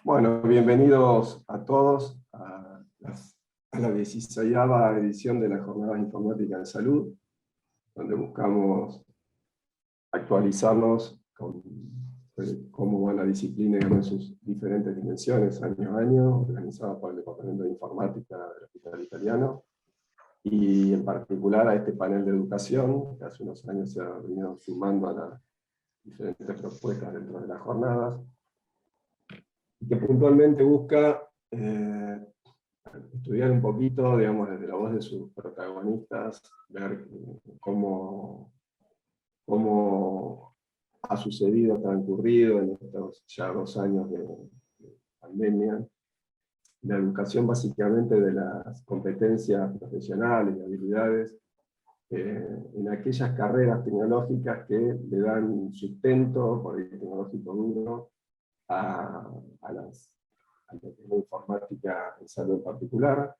Bueno, bienvenidos a todos a la 16ª edición de las Jornadas Informáticas en Salud, donde buscamos actualizarnos con cómo va la disciplina en sus diferentes dimensiones año a año, organizada por el Departamento de Informática del Hospital Italiano, y en particular a este panel de educación, que hace unos años se ha venido sumando a las diferentes propuestas dentro de las jornadas, y que puntualmente busca estudiar un poquito, digamos, desde la voz de sus protagonistas, ver cómo ha sucedido, transcurrido en estos ya 2 años de pandemia, la educación básicamente de las competencias profesionales y habilidades en aquellas carreras tecnológicas que le dan sustento por el tecnológico duro a la informática en salud en particular,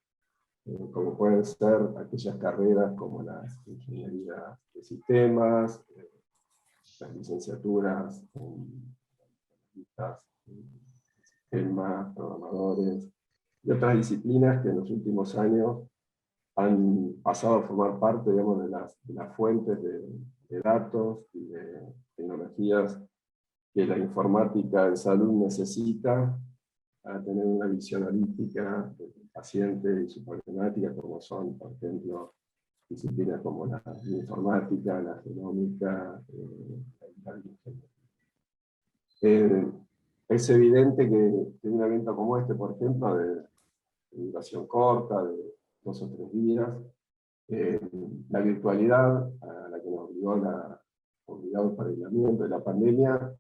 como pueden ser aquellas carreras como las ingenierías de sistemas, las licenciaturas en sistemas, programadores, y otras disciplinas que en los últimos años han pasado a formar parte, digamos, de las fuentes de datos y de tecnologías que la informática en salud necesita para tener una visión analítica del paciente y su problemática, como son, por ejemplo, disciplinas como la bioinformática, la genómica, la bioingeniería. Es evidente que un evento como este, por ejemplo, de duración corta, de 2 o 3 días, la virtualidad a la que nos obligado por el aislamiento de la pandemia,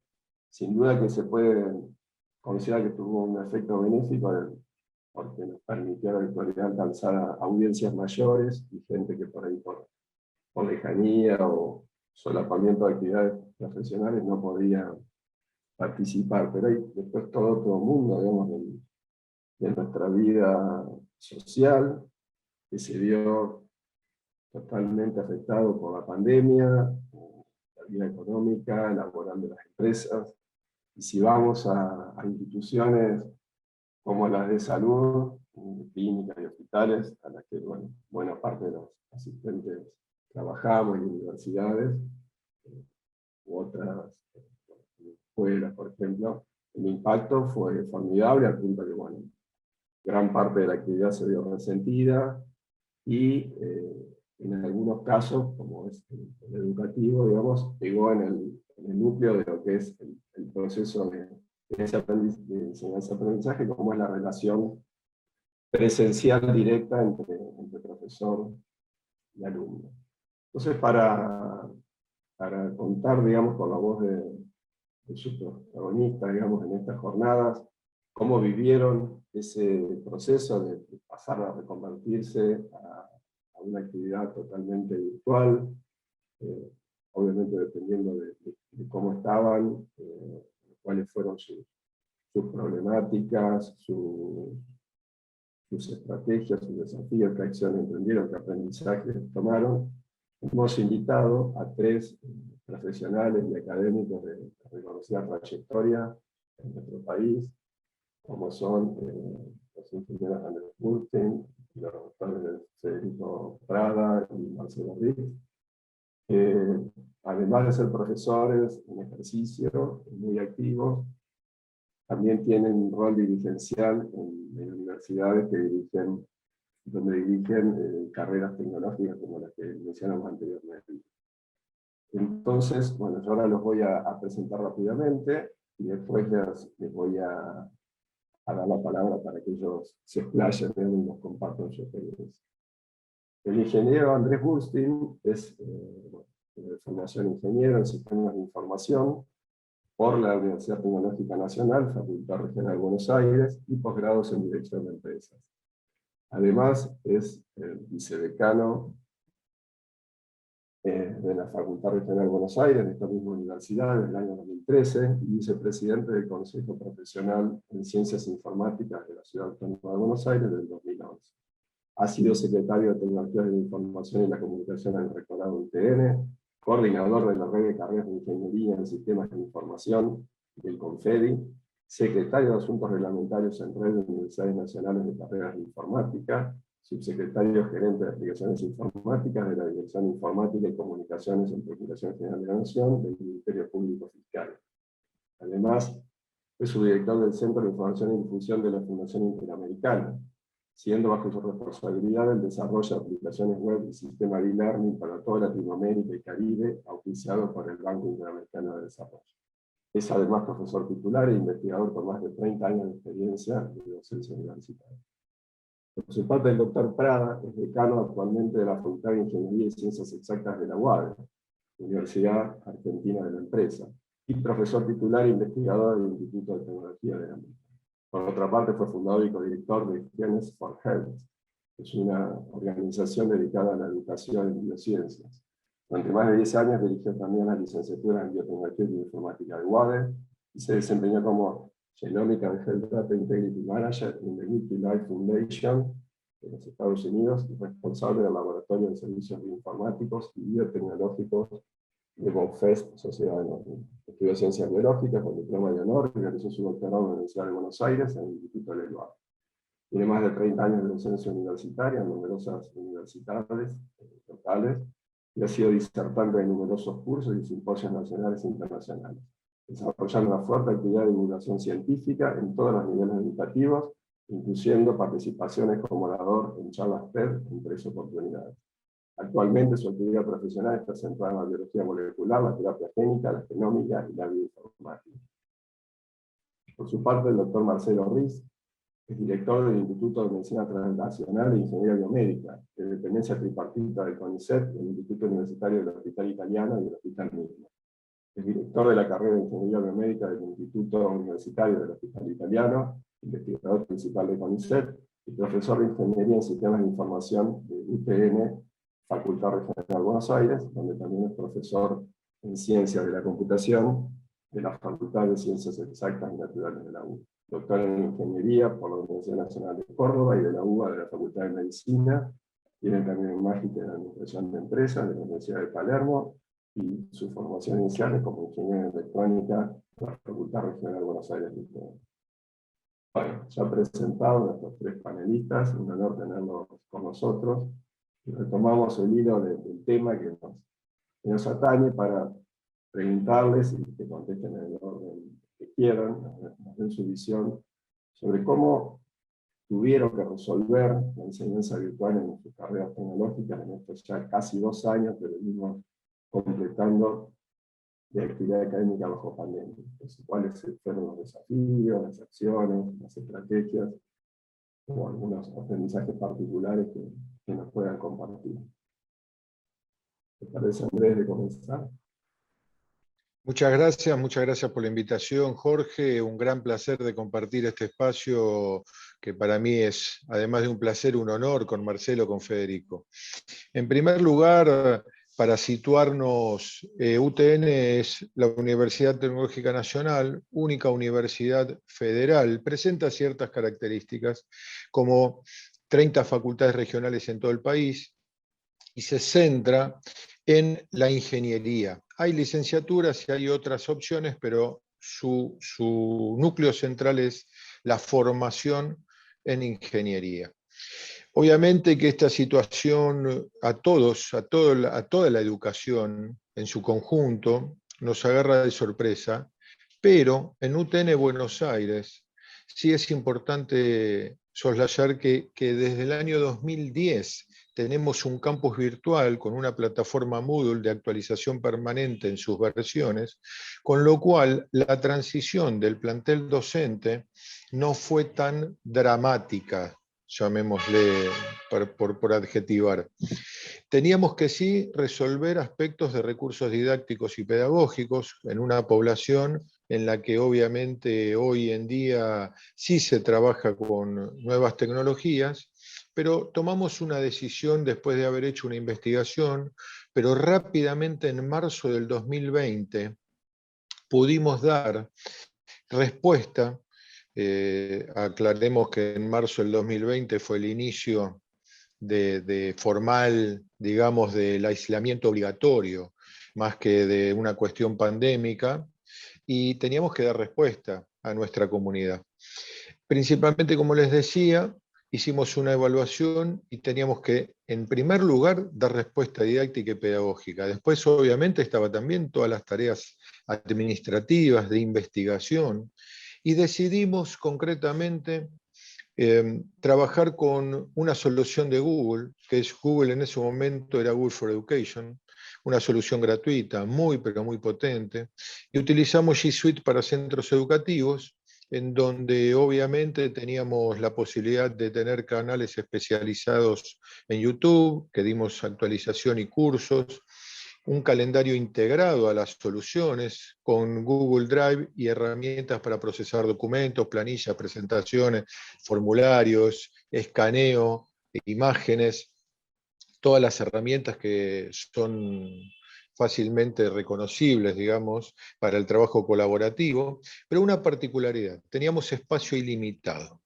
sin duda que se puede considerar que tuvo un efecto benéfico porque nos permitió la virtualidad alcanzar a audiencias mayores y gente que por ahí por lejanía o solapamiento de actividades profesionales no podía participar, pero hay después todo otro mundo, digamos, de nuestra vida social, que se vio totalmente afectado por la pandemia, la vida económica, laboral de las empresas. Y si vamos a instituciones como las de salud, clínicas y hospitales, a las que buena parte de los asistentes trabajamos, y universidades, u otras escuelas, por ejemplo, el impacto fue formidable, al punto que, gran parte de la actividad se vio resentida, y en algunos casos, como es el educativo, digamos, pegó en el núcleo de lo que es el proceso de enseñanza-aprendizaje, como es la relación presencial directa entre profesor y alumno. Entonces, para contar, digamos, con la voz de sus protagonistas, digamos, en estas jornadas, cómo vivieron ese proceso de pasar a reconvertirse a una actividad totalmente virtual, obviamente dependiendo de cómo estaban, cuáles fueron sus problemáticas, sus estrategias, sus desafíos, qué acciones emprendieron, qué aprendizajes tomaron. Hemos invitado a 3 profesionales y académicos de reconocida trayectoria en nuestro país, como son los ingenieros Andrés Burstein, los doctores Federico Prada y Marcelo Rick, que además de ser profesores en ejercicio, muy activos, también tienen un rol dirigencial en universidades donde dirigen carreras tecnológicas como las que mencionamos anteriormente. Entonces, yo ahora los voy a presentar rápidamente, y después les voy a dar la palabra para que ellos se explayen y nos compartan su experiencia. El ingeniero Andrés Burstein es de formación ingeniero en sistemas de información por la Universidad Tecnológica Nacional, Facultad Regional de Buenos Aires, y posgrados en Dirección de Empresas. Además, es el vicedecano de la Facultad Regional de Buenos Aires, de esta misma universidad, desde el año 2013, y vicepresidente del Consejo Profesional en Ciencias Informáticas de la Ciudad Autónoma de Buenos Aires desde el 2011. Ha sido secretario de Tecnologías de la Información y la Comunicación en el Rectorado UTN, coordinador de la red de carreras de Ingeniería en Sistemas de Información del CONFEDI, secretario de Asuntos Reglamentarios en Red de Universidades Nacionales de Carreras de Informática, subsecretario gerente de Aplicaciones Informáticas de la Dirección de Informática y Comunicaciones en Procuración General de la Nación del Ministerio Público Fiscal. Además, fue subdirector del Centro de Información y Difusión de la Fundación Interamericana, siendo bajo su responsabilidad el desarrollo de aplicaciones web y sistema de e-learning para toda Latinoamérica y Caribe, auspiciado por el Banco Interamericano de Desarrollo. Es además profesor titular e investigador con más de 30 años de experiencia de docencia universitaria. Por su parte, el doctor Prada es decano actualmente de la Facultad de Ingeniería y Ciencias Exactas de la UADE, Universidad Argentina de la Empresa, y profesor titular e investigador del Instituto de Tecnología de la América. Por otra parte, fue fundador y codirector de Genes for Health, que es una organización dedicada a la educación en biociencias. Durante más de 10 años dirigió también la licenciatura en Biotecnología y Informática de UADE, y se desempeñó como Genómica de Health Data Integrity Manager en the Life Foundation de los Estados Unidos, y responsable del Laboratorio de Servicios Bioinformáticos y Biotecnológicos de Bonfest, Sociedad Anónima. Estudió Ciencias Biológicas con diploma de honor y realizó su doctorado en la Universidad de Buenos Aires en el Instituto del Eluard. Tiene más de 30 años de docencia universitaria en numerosas universidades locales y ha sido disertante de numerosos cursos y simposios nacionales e internacionales, desarrollando una fuerte actividad de divulgación científica en todos los niveles educativos, incluyendo participaciones como orador en charlas TED en 3 oportunidades. Actualmente su actividad profesional está centrada en la biología molecular, la terapia génica, la genómica y la bioinformática. Por su parte, el doctor Marcelo Riz es director del Instituto de Medicina Translacional e Ingeniería Biomédica, de dependencia tripartita del CONICET, del Instituto Universitario del Hospital Italiano y del Hospital mismo. Es director de la carrera de Ingeniería Biomédica del Instituto Universitario del Hospital Italiano, investigador principal de CONICET, y profesor de Ingeniería en Sistemas de Información de UTN, Facultad Regional de Buenos Aires, donde también es profesor en Ciencias de la Computación de la Facultad de Ciencias Exactas y Naturales de la UBA. Doctor en Ingeniería por la Universidad Nacional de Córdoba y de la UBA de la Facultad de Medicina. Tiene también un máster en Administración de Empresas de la Universidad de Palermo, y su formación inicial es como ingeniero en electrónica de la Facultad Regional de Buenos Aires. Bueno, ya presentado a nuestros 3 panelistas, un honor tenerlos con nosotros. Y retomamos el hilo del tema que nos atañe para preguntarles y que contesten en el orden que quieran, nos den su visión sobre cómo tuvieron que resolver la enseñanza virtual en sus carreras tecnológicas en estos ya casi 2 años que venimos completando de actividad académica bajo pandemia. Entonces, cuáles fueron los desafíos, las acciones, las estrategias, o algunos aprendizajes particulares que nos puedan compartir. ¿Te parece, Andrés, de comenzar? Muchas gracias por la invitación, Jorge. Un gran placer de compartir este espacio que para mí es, además de un placer, un honor con Marcelo, con Federico. En primer lugar, para situarnos, UTN es la Universidad Tecnológica Nacional, única universidad federal, presenta ciertas características, como 30 facultades regionales en todo el país, y se centra en la ingeniería. Hay licenciaturas y hay otras opciones, pero su núcleo central es la formación en ingeniería. Obviamente que esta situación a toda la educación en su conjunto nos agarra de sorpresa, pero en UTN Buenos Aires sí es importante soslayar que desde el año 2010 tenemos un campus virtual con una plataforma Moodle de actualización permanente en sus versiones, con lo cual la transición del plantel docente no fue tan dramática, llamémosle por adjetivar. Teníamos que sí resolver aspectos de recursos didácticos y pedagógicos en una población en la que obviamente hoy en día sí se trabaja con nuevas tecnologías, pero tomamos una decisión después de haber hecho una investigación, pero rápidamente en marzo del 2020 pudimos dar respuesta. Aclaremos que en marzo del 2020 fue el inicio de formal, digamos, del aislamiento obligatorio, más que de una cuestión pandémica, y teníamos que dar respuesta a nuestra comunidad. Principalmente, como les decía, hicimos una evaluación y teníamos que, en primer lugar, dar respuesta didáctica y pedagógica. Después, obviamente, estaba también todas las tareas administrativas, de investigación, y decidimos concretamente trabajar con una solución de Google, que es Google en ese momento era Google for Education, una solución gratuita, muy pero muy potente, y utilizamos G Suite para centros educativos, en donde obviamente teníamos la posibilidad de tener canales especializados en YouTube, que dimos actualización y cursos, un calendario integrado a las soluciones con Google Drive y herramientas para procesar documentos, planillas, presentaciones, formularios, escaneo, imágenes, todas las herramientas que son fácilmente reconocibles, digamos, para el trabajo colaborativo, pero una particularidad, teníamos espacio ilimitado.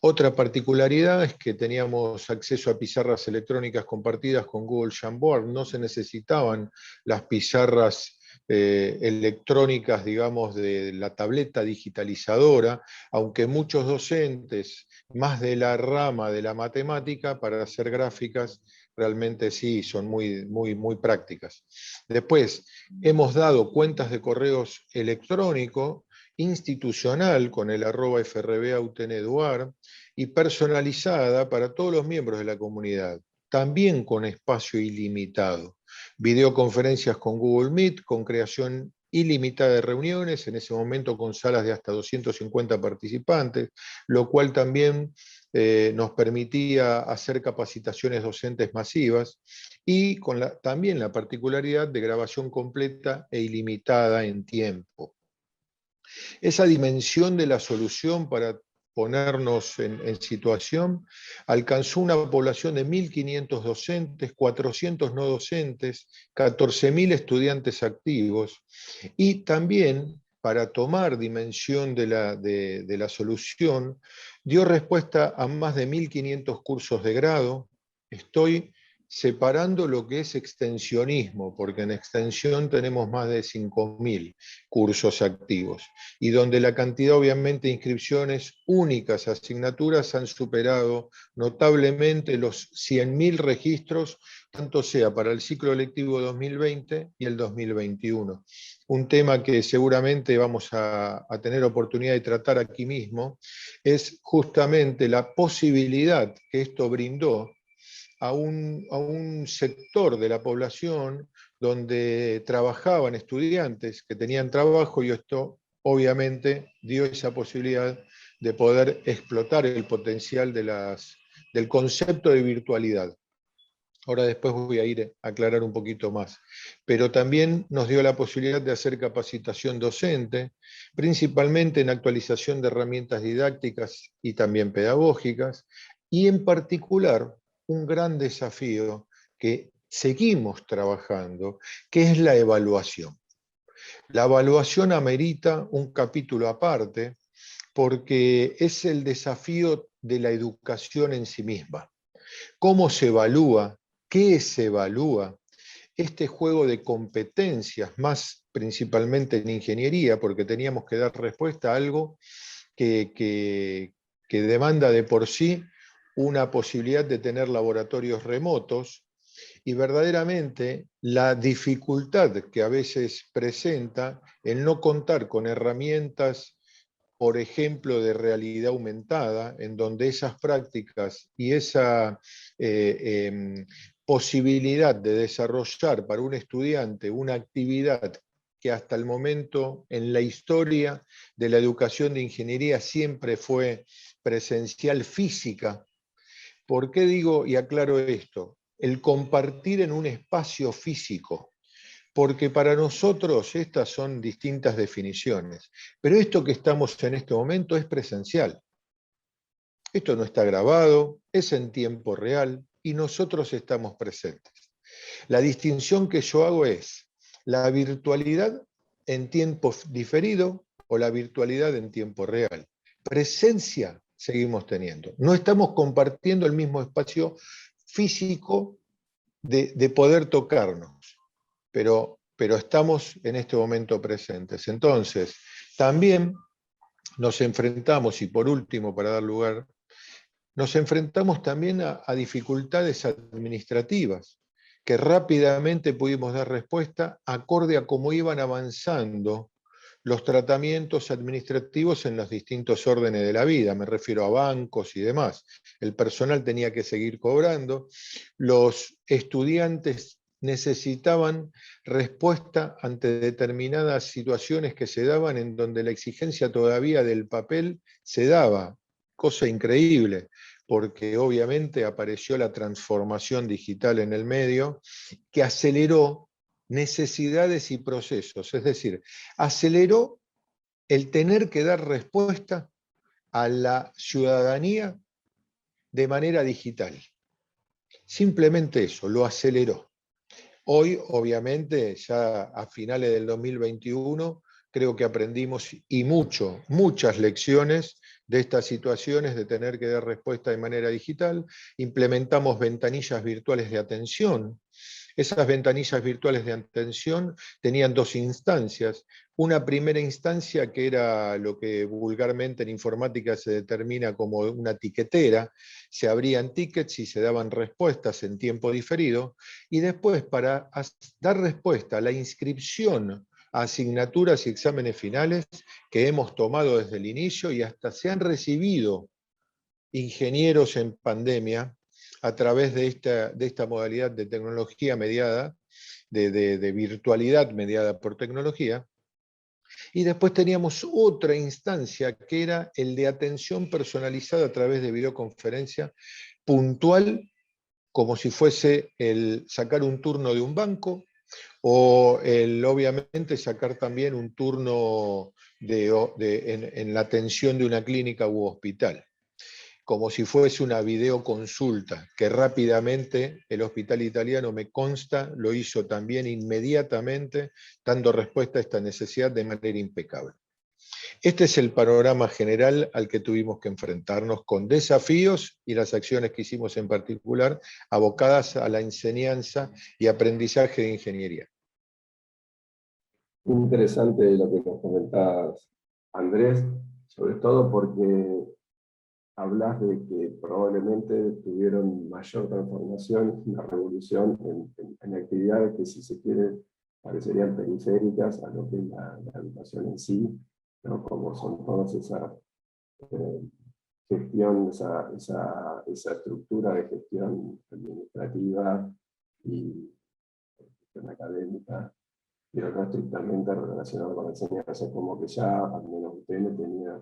Otra particularidad es que teníamos acceso a pizarras electrónicas compartidas con Google Jamboard, no se necesitaban las pizarras electrónicas, digamos, de la tableta digitalizadora, aunque muchos docentes, más de la rama de la matemática, para hacer gráficas, realmente sí, son muy prácticas. Después, hemos dado cuentas de correos electrónicos institucional con el @FRBAuteneduar y personalizada para todos los miembros de la comunidad, también con espacio ilimitado. Videoconferencias con Google Meet, con creación ilimitada de reuniones, en ese momento con salas de hasta 250 participantes, lo cual también nos permitía hacer capacitaciones docentes masivas y con también la particularidad de grabación completa e ilimitada en tiempo. Esa dimensión de la solución para ponernos en situación, alcanzó una población de 1.500 docentes, 400 no docentes, 14.000 estudiantes activos, y también, para tomar dimensión de la solución, dio respuesta a más de 1.500 cursos de grado. Estoy separando lo que es extensionismo, porque en extensión tenemos más de 5.000 cursos activos, y donde la cantidad obviamente de inscripciones únicas, asignaturas, han superado notablemente los 100.000 registros, tanto sea para el ciclo lectivo 2020 y el 2021. Un tema que seguramente vamos a tener oportunidad de tratar aquí mismo, es justamente la posibilidad que esto brindó a un sector de la población donde trabajaban estudiantes que tenían trabajo, y esto obviamente dio esa posibilidad de poder explotar el potencial del concepto de virtualidad. Ahora después voy a ir a aclarar un poquito más. Pero también nos dio la posibilidad de hacer capacitación docente, principalmente en actualización de herramientas didácticas y también pedagógicas, y en particular un gran desafío que seguimos trabajando, que es la evaluación. La evaluación amerita un capítulo aparte, porque es el desafío de la educación en sí misma. ¿Cómo se evalúa? ¿Qué se evalúa? Este juego de competencias, más principalmente en ingeniería, porque teníamos que dar respuesta a algo que demanda de por sí una posibilidad de tener laboratorios remotos, y verdaderamente la dificultad que a veces presenta el no contar con herramientas, por ejemplo, de realidad aumentada, en donde esas prácticas y esa posibilidad de desarrollar para un estudiante una actividad que hasta el momento en la historia de la educación de ingeniería siempre fue presencial, física. ¿Por qué digo y aclaro esto? El compartir en un espacio físico, porque para nosotros estas son distintas definiciones, pero esto que estamos en este momento es presencial. Esto no está grabado, es en tiempo real y nosotros estamos presentes. La distinción que yo hago es la virtualidad en tiempo diferido o la virtualidad en tiempo real. Presencia seguimos teniendo. No estamos compartiendo el mismo espacio físico de poder tocarnos, pero pero estamos en este momento presentes. Entonces, también nos enfrentamos, y por último, para dar lugar, nos enfrentamos también a dificultades administrativas, que rápidamente pudimos dar respuesta acorde a cómo iban avanzando los tratamientos administrativos en los distintos órdenes de la vida, me refiero a bancos y demás. El personal tenía que seguir cobrando, los estudiantes necesitaban respuesta ante determinadas situaciones que se daban en donde la exigencia todavía del papel se daba, cosa increíble, porque obviamente apareció la transformación digital en el medio que aceleró necesidades y procesos, es decir, aceleró el tener que dar respuesta a la ciudadanía de manera digital. Simplemente eso, lo aceleró. Hoy, obviamente, ya a finales del 2021, creo que aprendimos y muchas lecciones de estas situaciones de tener que dar respuesta de manera digital. Implementamos ventanillas virtuales de atención. Esas ventanillas virtuales de atención tenían dos instancias. Una primera instancia que era lo que vulgarmente en informática se determina como una tiquetera. Se abrían tickets y se daban respuestas en tiempo diferido. Y después, para dar respuesta a la inscripción a asignaturas y exámenes finales que hemos tomado desde el inicio y hasta se han recibido ingenieros en pandemia a través de esta modalidad de tecnología mediada, de virtualidad mediada por tecnología. Y después teníamos otra instancia que era el de atención personalizada a través de videoconferencia puntual, como si fuese el sacar un turno de un banco o el, obviamente, sacar también un turno en la atención de una clínica u hospital, como si fuese una videoconsulta, que rápidamente el hospital italiano, me consta, lo hizo también inmediatamente, dando respuesta a esta necesidad de manera impecable. Este es el panorama general al que tuvimos que enfrentarnos, con desafíos y las acciones que hicimos en particular abocadas a la enseñanza y aprendizaje de ingeniería. Interesante lo que nos comentás, Andrés, sobre todo porque hablas de que probablemente tuvieron mayor transformación, una revolución en actividades que, si se quiere, parecerían periféricas a lo que es la educación en sí, ¿no? Como son todas esas gestión, esa estructura de gestión administrativa y gestión académica, pero no estrictamente relacionado con la enseñanza, como que ya, al menos UTN tenía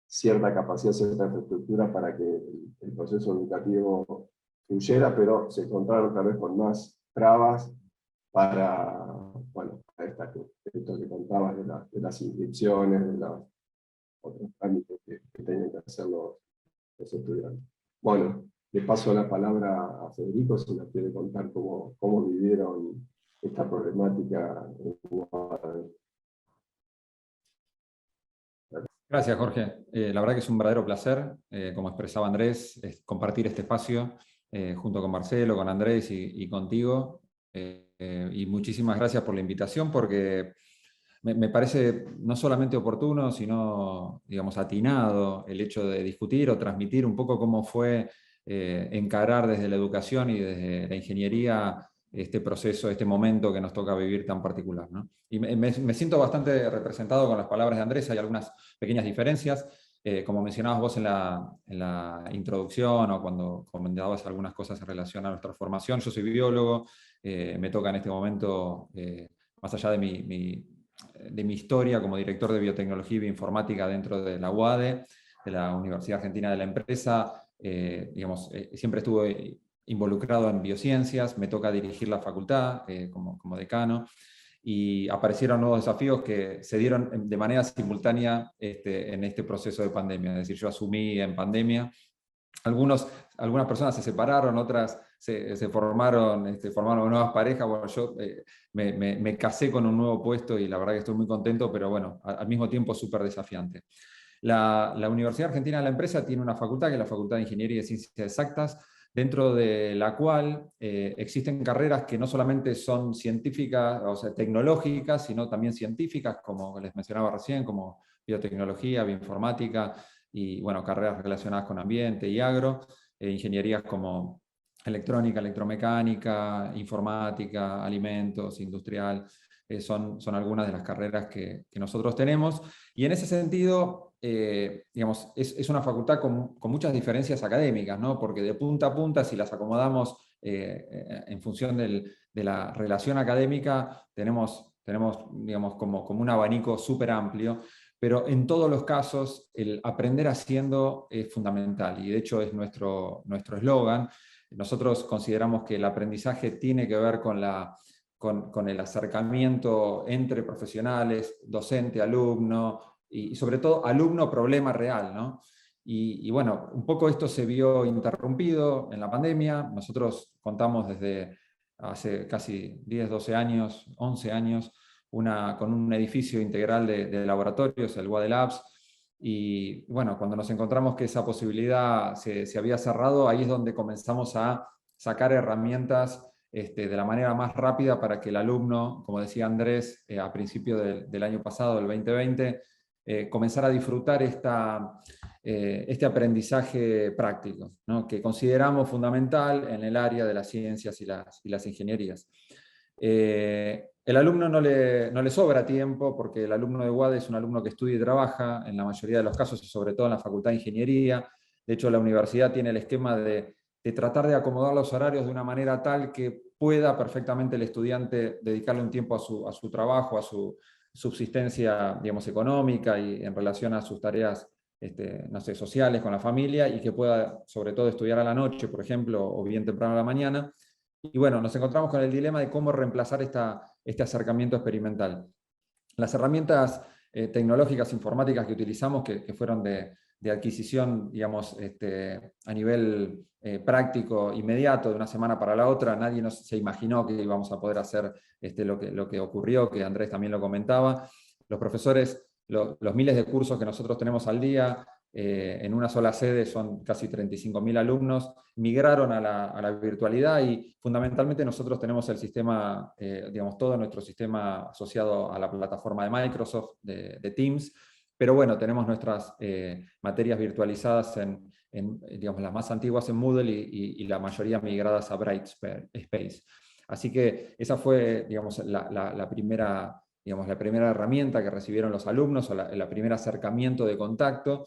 cierta capacidad, cierta infraestructura para que el proceso educativo fluyera, pero se encontraron tal vez con más trabas para, bueno, esto que contabas de las inscripciones, de los otros trámites que tenían que hacer los estudiantes. Bueno, le paso la palabra a Federico, si nos quiere contar cómo vivieron esta problemática en Guadalajara. Gracias, Jorge. La verdad que es un verdadero placer, como expresaba Andrés, compartir este espacio junto con Marcelo, con Andrés y contigo. Y muchísimas gracias por la invitación, porque me parece no solamente oportuno, sino, digamos, atinado el hecho de discutir o transmitir un poco cómo fue encarar desde la educación y desde la ingeniería este proceso, este momento que nos toca vivir tan particular, ¿no? Y me siento bastante representado con las palabras de Andrés. Hay algunas pequeñas diferencias. Como mencionabas vos en la introducción, o cuando comentabas algunas cosas en relación a nuestra formación, yo soy biólogo, me toca en este momento, más allá de mi historia como director de biotecnología y bioinformática dentro de la UADE, de la Universidad Argentina de la Empresa, digamos, siempre estuve involucrado en biociencias, me toca dirigir la facultad como decano, y aparecieron nuevos desafíos que se dieron de manera simultánea en este proceso de pandemia. Es decir, yo asumí en pandemia. Algunas personas se separaron, otras se formaron nuevas parejas. Bueno, yo me casé con un nuevo puesto y la verdad que estoy muy contento, pero bueno, al mismo tiempo súper desafiante. La Universidad Argentina de la Empresa tiene una facultad, que es la Facultad de Ingeniería y Ciencias Exactas, dentro de la cual existen carreras que no solamente son científicas, o sea, tecnológicas, sino también científicas, como les mencionaba recién, como biotecnología, bioinformática, y bueno, carreras relacionadas con ambiente y agro, ingenierías como electrónica, electromecánica, informática, alimentos, industrial, son algunas de las carreras que nosotros tenemos. Y en ese sentido, digamos, es una facultad con muchas diferencias académicas, ¿no? Porque de punta a punta, si las acomodamos en función de la relación académica, tenemos digamos, como un abanico súper amplio, pero en todos los casos el aprender haciendo es fundamental, y de hecho es nuestro eslogan. Nosotros consideramos que el aprendizaje tiene que ver con el acercamiento entre profesionales, docente, alumno, y sobre todo alumno-problema real, ¿no? Y bueno, un poco esto se vio interrumpido en la pandemia. Nosotros contamos desde hace casi 10, 12 años, 11 años, con un edificio integral de laboratorios, el WADE Labs, y bueno, cuando nos encontramos que esa posibilidad se había cerrado, ahí es donde comenzamos a sacar herramientas de la manera más rápida para que el alumno, como decía Andrés, a principio del año pasado, el 2020, comenzara a disfrutar este aprendizaje práctico, ¿no? Que consideramos fundamental en el área de las ciencias y las ingenierías. El alumno no le sobra tiempo, porque el alumno de UADE es un alumno que estudia y trabaja, en la mayoría de los casos, y sobre todo en la Facultad de Ingeniería. De hecho, la universidad tiene el esquema de tratar de acomodar los horarios de una manera tal que pueda perfectamente el estudiante dedicarle un tiempo a su trabajo, a su subsistencia, digamos, económica, y en relación a sus tareas no sé, sociales con la familia, y que pueda sobre todo estudiar a la noche, por ejemplo, o bien temprano a la mañana. Y bueno, nos encontramos con el dilema de cómo reemplazar este acercamiento experimental. Las herramientas tecnológicas informáticas que utilizamos, que fueron de adquisición, digamos, a nivel práctico, inmediato, de una semana para la otra, nadie se imaginó que íbamos a poder hacer lo que ocurrió, que Andrés también lo comentaba. Los profesores, los miles de cursos que nosotros tenemos al día, en una sola sede son casi 35.000 alumnos, migraron a la virtualidad, y fundamentalmente nosotros tenemos el sistema, digamos, todo nuestro sistema asociado a la plataforma de Microsoft, de Teams, pero bueno, tenemos nuestras materias virtualizadas digamos, las más antiguas en Moodle, y la mayoría migradas a Brightspace. Así que esa fue, digamos, la primera herramienta que recibieron los alumnos, o el primer acercamiento de contacto.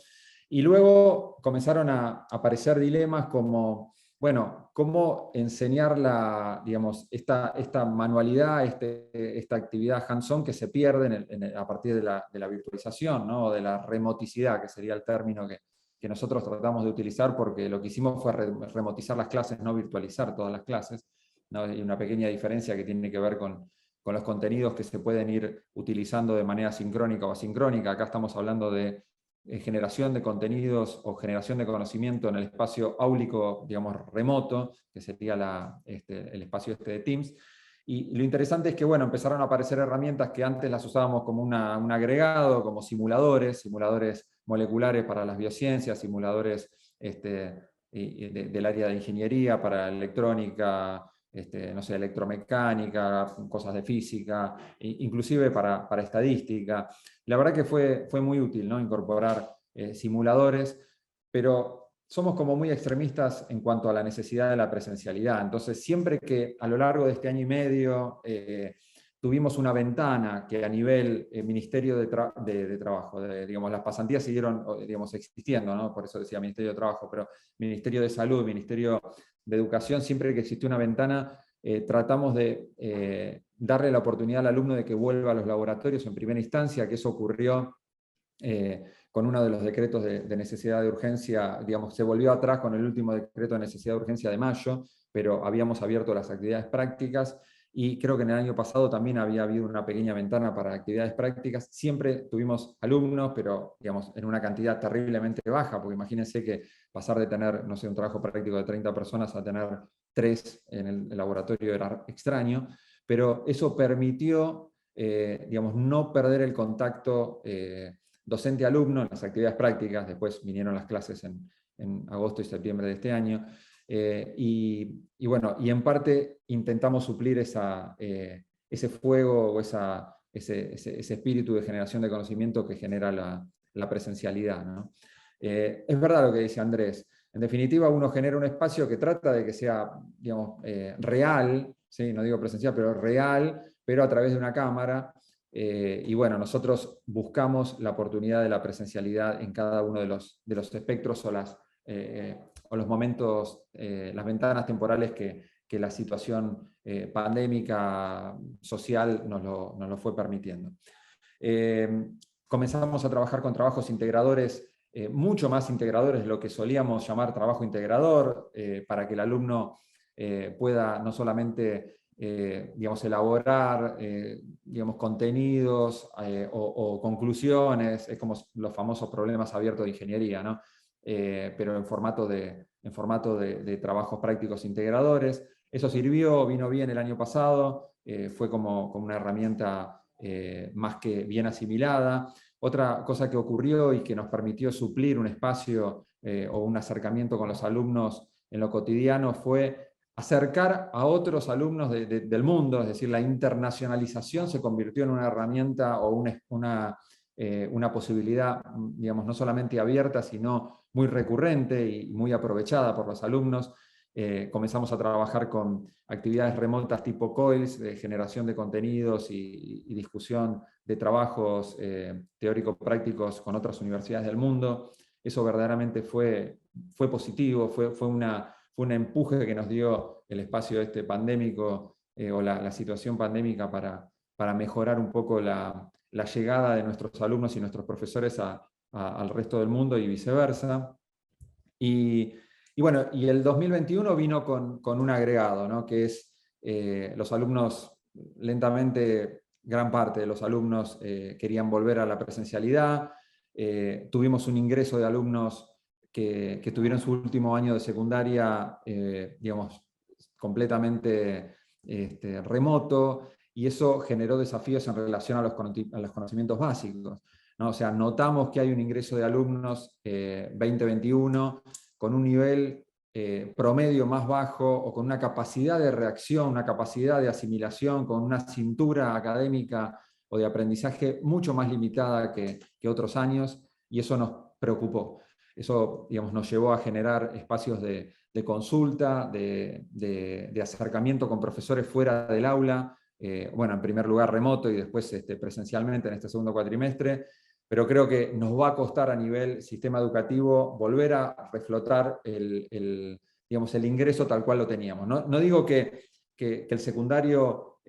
Y luego comenzaron a aparecer dilemas como, bueno, cómo enseñar digamos, esta manualidad, esta actividad hands-on que se pierde a partir de la virtualización, ¿no? O de la remoticidad, que sería el término que nosotros tratamos de utilizar, porque lo que hicimos fue remotizar las clases, no virtualizar todas las clases, ¿no? Hay una pequeña diferencia que tiene que ver con los contenidos que se pueden ir utilizando de manera sincrónica o asincrónica. Acá estamos hablando de generación de contenidos o generación de conocimiento en el espacio áulico, digamos, remoto, que sería el espacio de Teams. Y lo interesante es que, bueno, empezaron a aparecer herramientas que antes las usábamos como un agregado, como simuladores moleculares para las biociencias, simuladores del área de ingeniería para electrónica, no sé, electromecánica, cosas de física, inclusive para estadística. La verdad que fue muy útil, ¿no? Incorporar simuladores, pero somos como muy extremistas en cuanto a la necesidad de la presencialidad. Entonces, siempre que a lo largo de este año y medio tuvimos una ventana que a nivel Ministerio de Trabajo, digamos, las pasantías siguieron, digamos, existiendo, ¿no? Por eso decía Ministerio de Trabajo, pero Ministerio de Salud, Ministerio de Educación, siempre que existió una ventana, tratamos de darle la oportunidad al alumno de que vuelva a los laboratorios en primera instancia, que eso ocurrió con uno de los decretos de necesidad de urgencia, digamos, se volvió atrás con el último decreto de necesidad de urgencia de mayo, pero habíamos abierto las actividades prácticas, y creo que en el año pasado también había habido una pequeña ventana para actividades prácticas. Siempre tuvimos alumnos, pero digamos, en una cantidad terriblemente baja, porque imagínense que pasar de tener, no sé, un trabajo práctico de 30 personas a tener 3 en el laboratorio era extraño, pero eso permitió, digamos, no perder el contacto docente-alumno en las actividades prácticas. Después vinieron las clases en agosto y septiembre de este año. Y bueno, y en parte intentamos suplir ese fuego o ese espíritu de generación de conocimiento que genera la presencialidad, ¿no? Es verdad lo que dice Andrés. En definitiva, uno genera un espacio que trata de que sea, digamos, real, ¿sí? No digo presencial, pero real, pero a través de una cámara. Y bueno, nosotros buscamos la oportunidad de la presencialidad en cada uno de los espectros o los momentos, las ventanas temporales que la situación pandémica social nos lo fue permitiendo. Comenzamos a trabajar con trabajos integradores, mucho más integradores de lo que solíamos llamar trabajo integrador, para que el alumno pueda no solamente digamos, elaborar digamos, contenidos o conclusiones, es como los famosos problemas abiertos de ingeniería, ¿no? Pero en formato de trabajos prácticos integradores. Eso sirvió, vino bien el año pasado, fue como una herramienta más que bien asimilada. Otra cosa que ocurrió y que nos permitió suplir un espacio o un acercamiento con los alumnos en lo cotidiano fue acercar a otros alumnos del mundo, es decir, la internacionalización se convirtió en una herramienta o una posibilidad, digamos, no solamente abierta, sino muy recurrente y muy aprovechada por los alumnos. Comenzamos a trabajar con actividades remotas tipo COILS, de generación de contenidos y discusión de trabajos teórico-prácticos con otras universidades del mundo. Eso verdaderamente fue positivo, fue un empuje que nos dio el espacio pandémico o la situación pandémica para mejorar un poco la llegada de nuestros alumnos y nuestros profesores al resto del mundo y viceversa. Y bueno, y el 2021 vino con un agregado, ¿no? Que es los alumnos, lentamente, gran parte de los alumnos querían volver a la presencialidad. Tuvimos un ingreso de alumnos que tuvieron su último año de secundaria, digamos, completamente remoto, y eso generó desafíos en relación a los conocimientos básicos, ¿no? O sea, notamos que hay un ingreso de alumnos 2021 con un nivel promedio más bajo o con una capacidad de reacción, una capacidad de asimilación, con una cintura académica o de aprendizaje mucho más limitada que otros años, y eso nos preocupó. Eso, digamos, nos llevó a generar espacios de consulta, de acercamiento con profesores fuera del aula, bueno, en primer lugar remoto y después presencialmente en este segundo cuatrimestre, pero creo que nos va a costar a nivel sistema educativo volver a reflotar digamos, el ingreso tal cual lo teníamos. No digo que el secundario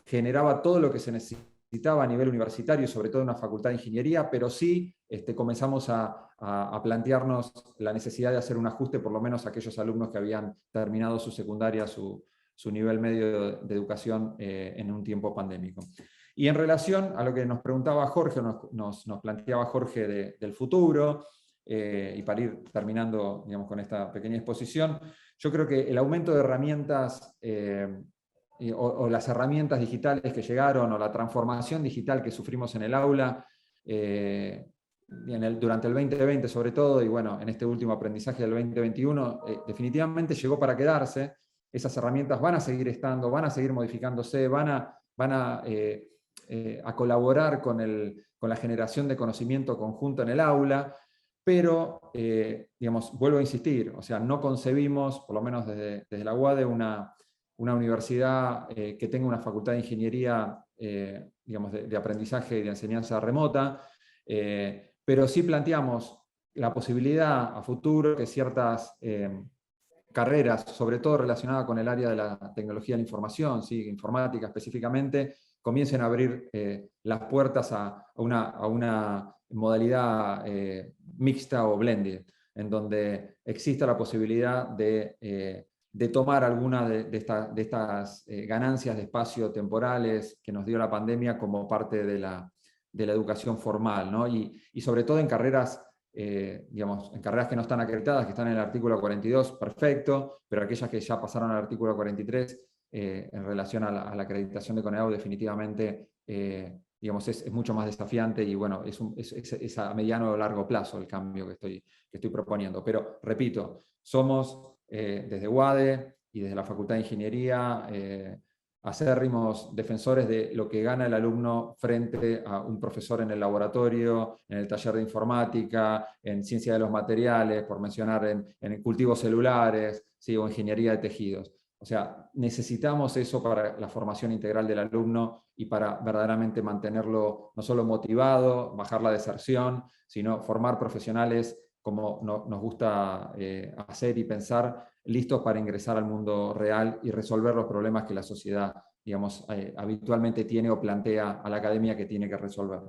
generaba todo lo que se necesitaba a nivel universitario, sobre todo en una facultad de ingeniería, pero sí comenzamos a plantearnos la necesidad de hacer un ajuste, por lo menos a aquellos alumnos que habían terminado su secundaria, su nivel medio de educación en un tiempo pandémico. Y en relación a lo que nos preguntaba Jorge, nos planteaba Jorge del futuro, y para ir terminando, digamos, con esta pequeña exposición, yo creo que el aumento de herramientas o las herramientas digitales que llegaron, o la transformación digital que sufrimos en el aula durante el 2020 sobre todo, y bueno, en este último aprendizaje del 2021, definitivamente llegó para quedarse. Esas herramientas van a seguir estando, van a seguir modificándose, van a colaborar con la generación de conocimiento conjunto en el aula, pero, digamos, vuelvo a insistir, o sea, no concebimos, por lo menos desde la UADE, una universidad que tenga una facultad de ingeniería, digamos, de aprendizaje y de enseñanza remota, pero sí planteamos la posibilidad a futuro que ciertas carreras, sobre todo relacionadas con el área de la tecnología de la información, ¿sí? Informática específicamente, comiencen a abrir las puertas a una modalidad mixta o blended, en donde exista la posibilidad de tomar alguna de estas ganancias de espacio temporales que nos dio la pandemia como parte de la educación formal, ¿no? Y sobre todo en carreras, digamos, en carreras que no están acreditadas, que están en el artículo 42, perfecto, pero aquellas que ya pasaron al artículo 43, en relación a la acreditación de CONEAU, definitivamente digamos, es mucho más desafiante, y bueno, es a mediano o largo plazo el cambio que estoy proponiendo. Pero repito, somos desde UADE y desde la Facultad de Ingeniería, acérrimos defensores de lo que gana el alumno frente a un profesor en el laboratorio, en el taller de informática, en ciencia de los materiales, por mencionar en cultivos celulares, ¿sí? O ingeniería de tejidos. O sea, necesitamos eso para la formación integral del alumno y para verdaderamente mantenerlo no solo motivado, bajar la deserción, sino formar profesionales como nos gusta hacer y pensar, listos para ingresar al mundo real y resolver los problemas que la sociedad, digamos, habitualmente tiene o plantea a la academia que tiene que resolver.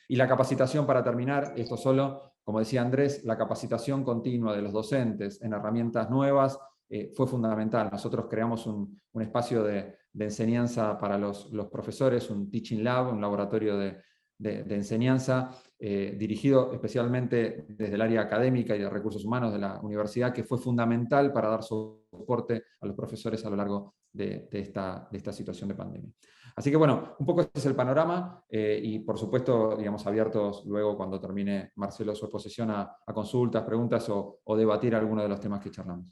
Y la capacitación, para terminar, esto solo, como decía Andrés, la capacitación continua de los docentes en herramientas nuevas fue fundamental. Nosotros creamos un espacio de enseñanza para los profesores, un Teaching Lab, un laboratorio de enseñanza, dirigido especialmente desde el área académica y de recursos humanos de la universidad, que fue fundamental para dar soporte a los profesores a lo largo de esta situación de pandemia. Así que bueno, un poco este es el panorama y por supuesto, digamos, abiertos luego cuando termine Marcelo su exposición a consultas, preguntas o debatir alguno de los temas que charlamos.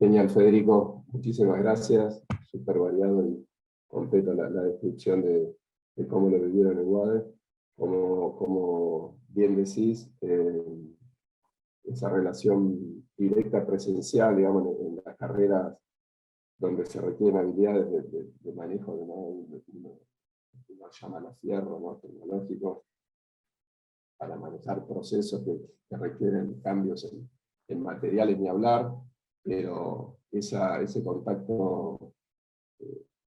Genial, Federico. Muchísimas gracias. Súper variado y completo la descripción de cómo lo vivieron en UADE. Como bien decís, esa relación directa presencial, digamos, en las carreras donde se requieren habilidades de manejo de uno llama los fierros, ¿no? Tecnológicos, para manejar procesos que requieren cambios en materiales, ni hablar, pero ese contacto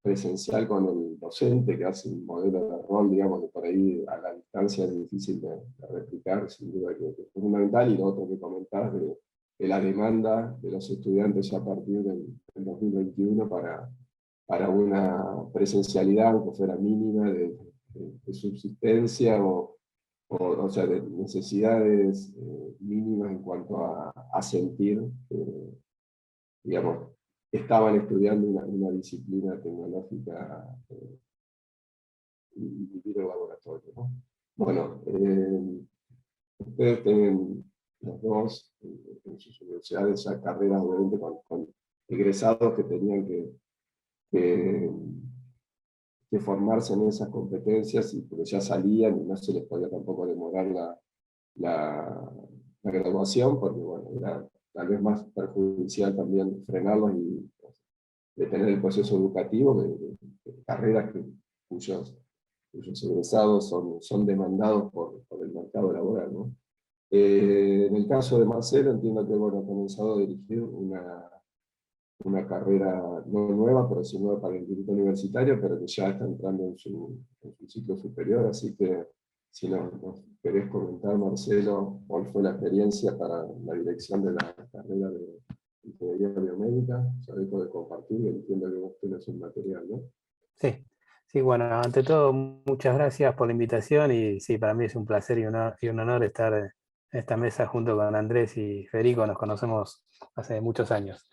presencial con el docente, que hace un modelo de rol, digamos, que por ahí a la distancia es difícil de replicar, sin duda que es fundamental, y lo otro que comentabas de la demanda de los estudiantes ya a partir del 2021 para una presencialidad, aunque fuera mínima, de subsistencia o sea, de necesidades mínimas en cuanto a sentir, digamos, estaban estudiando una disciplina tecnológica y vivir el laboratorio, ¿no? Bueno, ustedes tienen los dos en sus universidades ya carreras, obviamente, con egresados que tenían que formarse en esas competencias, y porque ya salían y no se les podía tampoco demorar la graduación, porque bueno, era tal vez más perjudicial también frenarlos y detener el proceso educativo de carreras cuyos egresados son demandados por el mercado laboral, ¿no? En el caso de Marcelo, entiendo que bueno, ha comenzado a dirigir una carrera no nueva, pero sí nueva para el instituto universitario, pero que ya está entrando en su ciclo superior, así que si nos querés comentar, Marcelo, cuál fue la experiencia para la dirección de la carrera de Ingeniería Biomédica, ya dejo de compartir, entiendo que vos tenés un material, ¿no? Sí, bueno, ante todo, muchas gracias por la invitación, y sí, para mí es un placer y un honor estar en esta mesa junto con Andrés y Federico. Nos conocemos hace muchos años.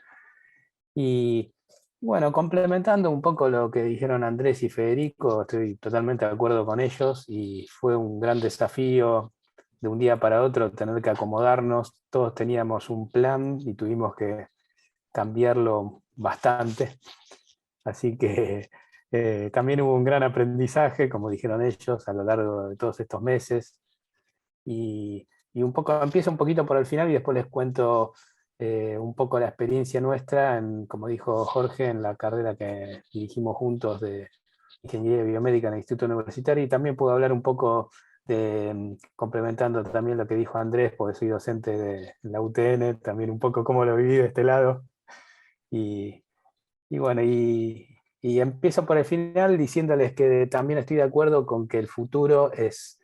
Y bueno, complementando un poco lo que dijeron Andrés y Federico, estoy totalmente de acuerdo con ellos, y fue un gran desafío de un día para otro tener que acomodarnos. Todos teníamos un plan y tuvimos que cambiarlo bastante, así que también hubo un gran aprendizaje, como dijeron ellos, a lo largo de todos estos meses, y empiezo un poquito por el final y después les cuento un poco la experiencia nuestra, como dijo Jorge, en la carrera que dirigimos juntos de Ingeniería Biomédica en el Instituto Universitario, y también puedo hablar un poco complementando también lo que dijo Andrés, porque soy docente de la UTN, también un poco cómo lo viví de este lado. Y bueno, y empiezo por el final diciéndoles que también estoy de acuerdo con que el futuro es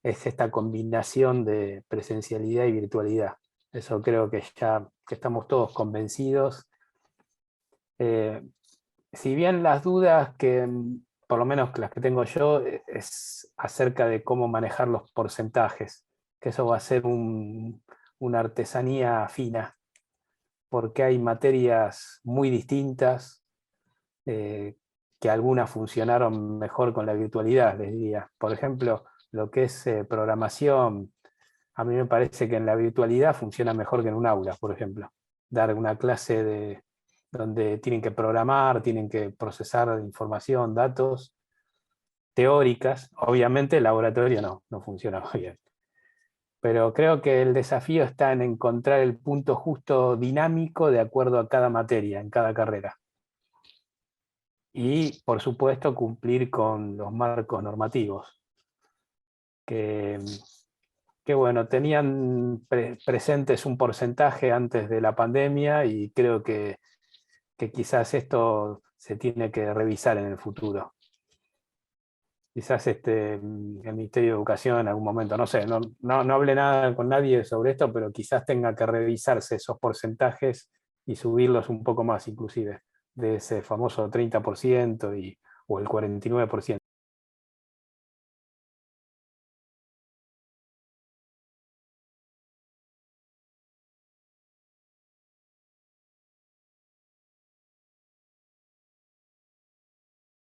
esta combinación de presencialidad y virtualidad. Eso creo que ya que estamos todos convencidos. Si bien las dudas que, por lo menos las que tengo yo, es acerca de cómo manejar los porcentajes, que eso va a ser una artesanía fina, porque hay materias muy distintas, que algunas funcionaron mejor con la virtualidad, les diría. Por ejemplo, lo que es programación, a mí me parece que en la virtualidad funciona mejor que en un aula, por ejemplo. Dar una clase donde tienen que programar, tienen que procesar información, datos teóricas. Obviamente el laboratorio no funciona muy bien. Pero creo que el desafío está en encontrar el punto justo dinámico de acuerdo a cada materia, en cada carrera. Y, por supuesto, cumplir con los marcos normativos, que bueno, tenían presentes un porcentaje antes de la pandemia y creo que quizás esto se tiene que revisar en el futuro. Quizás el Ministerio de Educación en algún momento, no sé, no hablé nada con nadie sobre esto, pero quizás tenga que revisarse esos porcentajes y subirlos un poco más inclusive, de ese famoso 30% o el 49%.